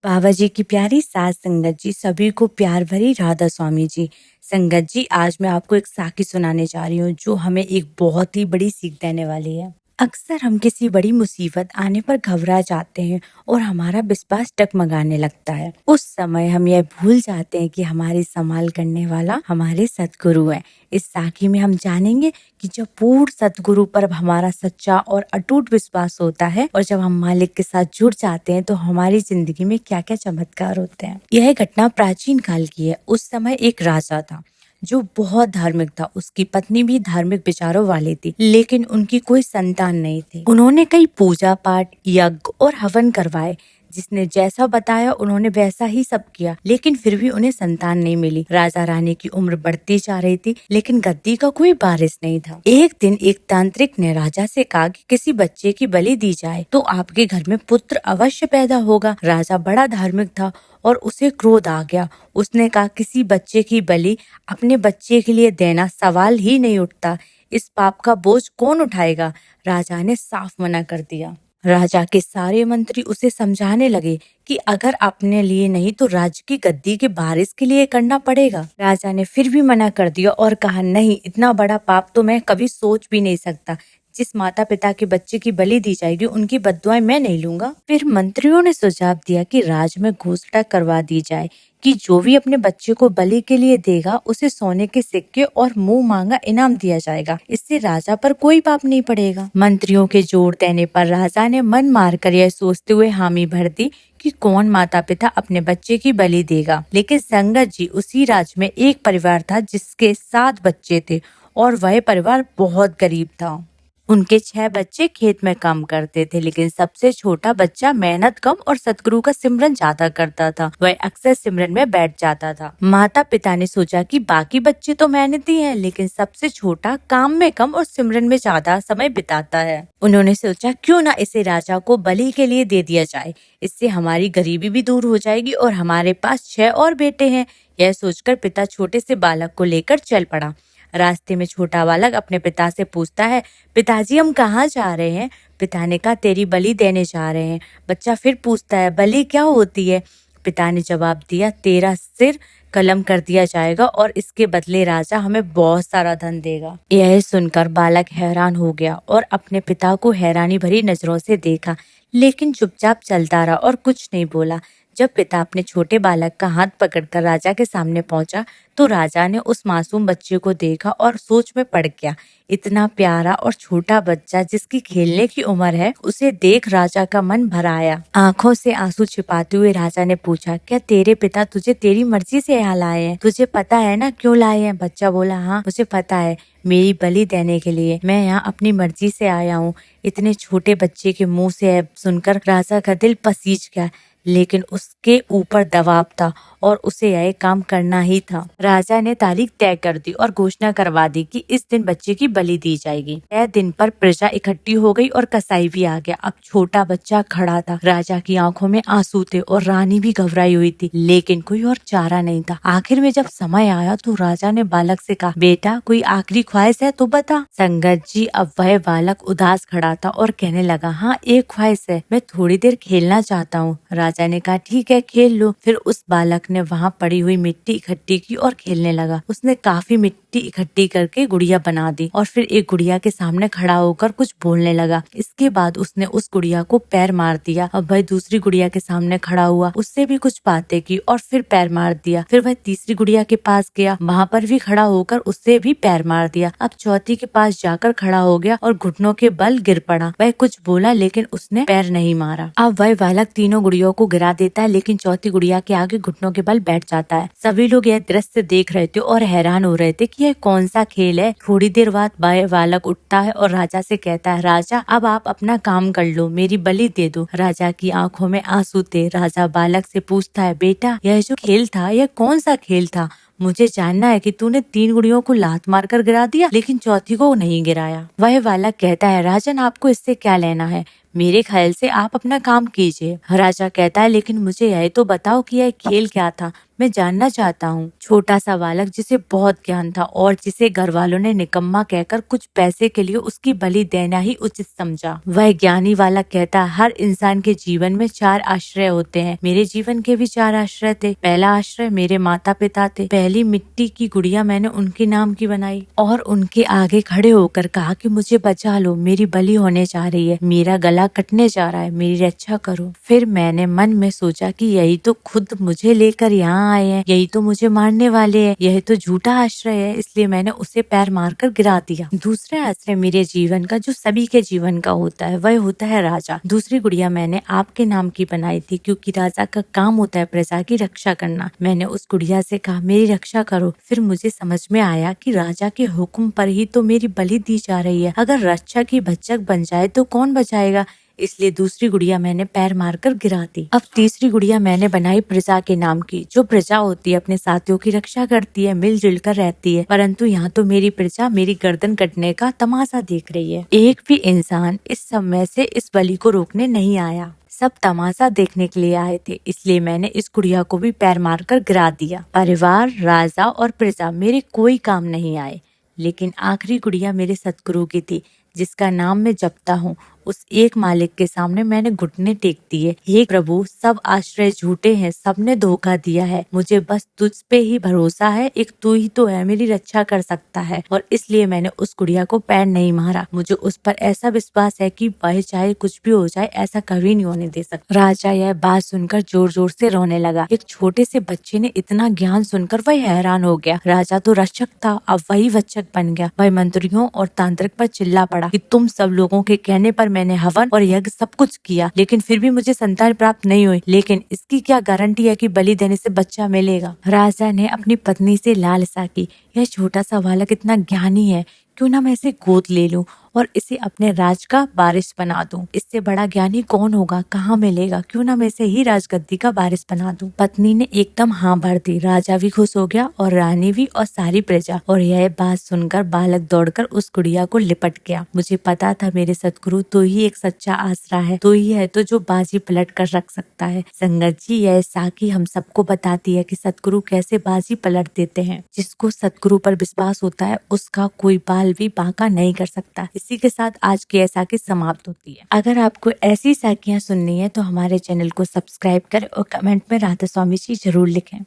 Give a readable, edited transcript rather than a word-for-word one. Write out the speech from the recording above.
बाबा जी की प्यारी सास संगत जी, सभी को प्यार भरी राधा स्वामी जी। संगत जी, आज मैं आपको एक साखी सुनाने जा रही हूँ जो हमें एक बहुत ही बड़ी सीख देने वाली है। अक्सर हम किसी बड़ी मुसीबत आने पर घबरा जाते हैं और हमारा विश्वास डगमगाने लगता है। उस समय हम यह भूल जाते हैं कि हमारी संभाल करने वाला हमारे सतगुरु है। इस साखी में हम जानेंगे कि जब पूर्ण सतगुरु पर हमारा सच्चा और अटूट विश्वास होता है और जब हम मालिक के साथ जुड़ जाते हैं तो हमारी जिंदगी में क्या क्या चमत्कार होते हैं। यह घटना प्राचीन काल की है। उस समय एक राजा था जो बहुत धार्मिक था। उसकी पत्नी भी धार्मिक विचारों वाली थी, लेकिन उनकी कोई संतान नहीं थी। उन्होंने कई पूजा पाठ, यज्ञ और हवन करवाए। जिसने जैसा बताया उन्होंने वैसा ही सब किया, लेकिन फिर भी उन्हें संतान नहीं मिली। राजा रानी की उम्र बढ़ती जा रही थी, लेकिन गद्दी का कोई वारिस नहीं था। एक दिन एक तांत्रिक ने राजा से कहा कि किसी बच्चे की बलि दी जाए तो आपके घर में पुत्र अवश्य पैदा होगा। राजा बड़ा धार्मिक था और उसे क्रोध आ गया। उसने कहा, किसी बच्चे की बलि अपने बच्चे के लिए देना सवाल ही नहीं उठता। इस पाप का बोझ कौन उठाएगा? राजा ने साफ मना कर दिया। राजा के सारे मंत्री उसे समझाने लगे कि अगर अपने लिए नहीं तो राज्य की गद्दी के वारिस के लिए करना पड़ेगा। राजा ने फिर भी मना कर दिया और कहा, नहीं, इतना बड़ा पाप तो मैं कभी सोच भी नहीं सकता। जिस माता पिता के बच्चे की बलि दी जाएगी उनकी बद्दुआएं मैं नहीं लूंगा। फिर मंत्रियों ने सुझाव दिया कि राज में घोषणा करवा दी जाए कि जो भी अपने बच्चे को बलि के लिए देगा उसे सोने के सिक्के और मुंह मांगा इनाम दिया जाएगा। इससे राजा पर कोई पाप नहीं पड़ेगा। मंत्रियों के जोर देने पर राजा ने मन मारकर यह सोचते हुए हामी भर दी कि कौन माता पिता अपने बच्चे की बलि देगा। लेकिन संगत जी, उसी राज्य में एक परिवार था जिसके 7 बच्चे थे और वह परिवार बहुत गरीब था। उनके 6 बच्चे खेत में काम करते थे, लेकिन सबसे छोटा बच्चा मेहनत कम और सतगुरु का सिमरन ज्यादा करता था। वह अक्सर सिमरन में बैठ जाता था। माता पिता ने सोचा कि बाकी बच्चे तो मेहनती हैं, लेकिन सबसे छोटा काम में कम और सिमरन में ज्यादा समय बिताता है। उन्होंने सोचा, क्यों ना इसे राजा को बलि के लिए दे दिया जाए। इससे हमारी गरीबी भी दूर हो जाएगी और हमारे पास 6 और बेटे हैं। यह सोचकर पिता छोटे से बालक को लेकर चल पड़ा। रास्ते में छोटा बालक अपने पिता से पूछता है, पिताजी हम कहाँ जा रहे हैं? पिता ने कहा, तेरी बलि देने जा रहे हैं। बच्चा फिर पूछता है, बलि क्या होती है? पिता ने जवाब दिया, तेरा सिर कलम कर दिया जाएगा और इसके बदले राजा हमें बहुत सारा धन देगा। यह सुनकर बालक हैरान हो गया और अपने पिता को हैरानी भरी नजरों से देखा, लेकिन चुपचाप चलता रहा और कुछ नहीं बोला। जब पिता अपने छोटे बालक का हाथ पकड़कर राजा के सामने पहुंचा तो राजा ने उस मासूम बच्चे को देखा और सोच में पड़ गया। इतना प्यारा और छोटा बच्चा जिसकी खेलने की उम्र है, उसे देख राजा का मन भर आया। आंखों से आंसू छिपाते हुए राजा ने पूछा, क्या तेरे पिता तुझे तेरी मर्जी से यहाँ लाए हैं? तुझे पता है ना क्यों लाए हैं? बच्चा बोला, हाँ मुझे पता है, मेरी बलि देने के लिए। मैं यहाँ अपनी मर्जी से आया हूँ। इतने छोटे बच्चे के मुंह से सुनकर राजा का दिल पसीज गया, लेकिन उसके ऊपर दबाव था और उसे यह काम करना ही था। राजा ने तारीख तय कर दी और घोषणा करवा दी कि इस दिन बच्चे की बलि दी जाएगी। तय दिन पर प्रजा इकट्ठी हो गई और कसाई भी आ गया। अब छोटा बच्चा खड़ा था। राजा की आंखों में आंसू थे और रानी भी घबराई हुई थी, लेकिन कोई और चारा नहीं था। आखिर में जब समय आया तो राजा ने बालक से कहा, बेटा कोई आखिरी ख्वाहिश है तो बता। संगत जी, अब वह बालक उदास खड़ा था और कहने लगा, हाँ एक ख्वाहिश है, मैं थोड़ी देर खेलना चाहता हूँ। राजा ने कहा, ठीक है खेल लो। फिर उस बालक ने वहाँ पड़ी हुई मिट्टी इकट्ठी की और खेलने लगा। उसने काफी मिट्टी इकट्ठी करके गुड़िया बना दी और फिर एक गुड़िया के सामने खड़ा होकर कुछ बोलने लगा। इसके बाद उसने उस गुड़िया को पैर मार दिया। अब वह दूसरी गुड़िया के सामने खड़ा हुआ, उससे भी कुछ बातें की और फिर पैर मार दिया। फिर वह तीसरी गुड़िया के पास गया, वहाँ पर भी खड़ा होकर उससे भी पैर मार दिया। अब चौथी के पास जाकर खड़ा हो गया और घुटनों के बल गिर पड़ा। वह कुछ बोला लेकिन उसने पैर नहीं मारा। अब वह बालक तीनों गुड़ियों को गिरा देता है, लेकिन चौथी गुड़िया के आगे घुटनों के बल बैठ जाता है। सभी लोग यह दृश्य देख रहे थे और हैरान हो रहे थे कि यह कौन सा खेल है। थोड़ी देर बाद बालक उठता है और राजा से कहता है, राजा अब आप अपना काम कर लो, मेरी बलि दे दो। राजा की आंखों में आंसू थे। राजा बालक से पूछता है, बेटा यह जो खेल था यह कौन सा खेल था? मुझे जानना है कि तूने 3 गुड़ियों को लात मारकर गिरा दिया लेकिन चौथी को नहीं गिराया। वह बालक कहता है, राजन आपको इससे क्या लेना है? मेरे ख्याल से आप अपना काम कीजिए। राजा कहता है, लेकिन मुझे यह तो बताओ कि यह खेल क्या था, मैं जानना चाहता हूँ। छोटा सा बालक जिसे बहुत ज्ञान था और जिसे घर वालों ने निकम्मा कहकर कुछ पैसे के लिए उसकी बलि देना ही उचित समझा, वह ज्ञानी वाला कहता, हर इंसान के जीवन में 4 आश्रय होते हैं। मेरे जीवन के भी 4 आश्रय थे। पहला आश्रय मेरे माता पिता थे। पहली मिट्टी की गुड़िया मैंने उनके नाम की बनाई और उनके आगे खड़े होकर कहा कि मुझे बचा लो, मेरी बलि होने जा रही है, मेरा गला कटने जा रहा है, मेरी रक्षा करो। फिर मैंने मन में सोचा कि यही तो खुद मुझे लेकर यहाँ आए हैं, यही तो मुझे मारने वाले हैं, यही तो झूठा आश्रय है, इसलिए मैंने उसे पैर मारकर गिरा दिया। दूसरा आश्रय मेरे जीवन का जो सभी के जीवन का होता है, वह होता है राजा। दूसरी गुड़िया मैंने आपके नाम की बनाई थी, क्योंकि राजा का काम होता है प्रजा की रक्षा करना। मैंने उस गुड़िया से कहा, मेरी रक्षा करो। फिर मुझे समझ में आया कि राजा के हुक्म पर ही तो मेरी बलि दी जा रही है, अगर रक्षा की भक्षक बन जाए तो कौन बचाएगा, इसलिए दूसरी गुड़िया मैंने पैर मारकर गिरा दी। अब तीसरी गुड़िया मैंने बनाई प्रजा के नाम की। जो प्रजा होती है अपने साथियों की रक्षा करती है, मिलजुल कर रहती है, परंतु यहाँ तो मेरी प्रजा मेरी गर्दन कटने का तमाशा देख रही है। एक भी इंसान इस समय से इस बलि को रोकने नहीं आया, सब तमाशा देखने के लिए आए थे, इसलिए मैंने इस गुड़िया को भी पैर मारकर गिरा दिया। परिवार, राजा और प्रजा मेरे कोई काम नहीं आए, लेकिन आखिरी गुड़िया मेरे सतगुरु की थी, जिसका नाम मैं जपता हूँ। उस एक मालिक के सामने मैंने घुटने टेक दिए। हे प्रभु, सब आश्रय झूठे हैं, सबने धोखा दिया है, मुझे बस तुझ पे ही भरोसा है, एक तू ही तो है मेरी रक्षा कर सकता है, और इसलिए मैंने उस गुड़िया को पैर नहीं मारा। मुझे उस पर ऐसा विश्वास है कि वह चाहे कुछ भी हो जाए, ऐसा कभी नहीं होने दे सकता। राजा यह बात सुनकर जोर जोर से रोने लगा। एक छोटे से बच्चे ने इतना ज्ञान सुनकर वह हैरान हो गया। राजा तो रक्षक था, अब वही वचक बन गया। वह मंत्रियों और तांत्रिक पर चिल्ला पड़ा कि तुम सब लोगों के कहने पर मैंने हवन और यज्ञ सब कुछ किया, लेकिन फिर भी मुझे संतान प्राप्त नहीं हुई, लेकिन इसकी क्या गारंटी है कि बलि देने से बच्चा मिलेगा। राजा ने अपनी पत्नी से लालसा की, यह छोटा सा बालक इतना ज्ञानी है, क्यों ना मैं इसे गोद ले लूं और इसे अपने राज का वारिस बना दूं। इससे बड़ा ज्ञानी कौन होगा, कहाँ मिलेगा, क्यों ना मैं इसे ही राजगद्दी का वारिस बना दूं। पत्नी ने एकदम हाँ भर दी। राजा भी खुश हो गया और रानी भी और सारी प्रजा। और यह बात सुनकर बालक दौड़कर उस गुड़िया को लिपट गया। मुझे पता था मेरे सतगुरु तो ही एक सच्चा आसरा है, तो ही है तो जो बाजी पलट कर रख सकता है। संगत जी, यह साखी हम सबको बताती है कि सतगुरु कैसे बाजी पलट देते हैं। जिसको सतगुरु पर विश्वास होता है, उसका कोई बाल भी बांका नहीं कर सकता। इसी के साथ आज की यह साखी समाप्त होती है। अगर आपको ऐसी साखियां सुननी है तो हमारे चैनल को सब्सक्राइब करें और कमेंट में राधा स्वामी जी जरूर लिखें।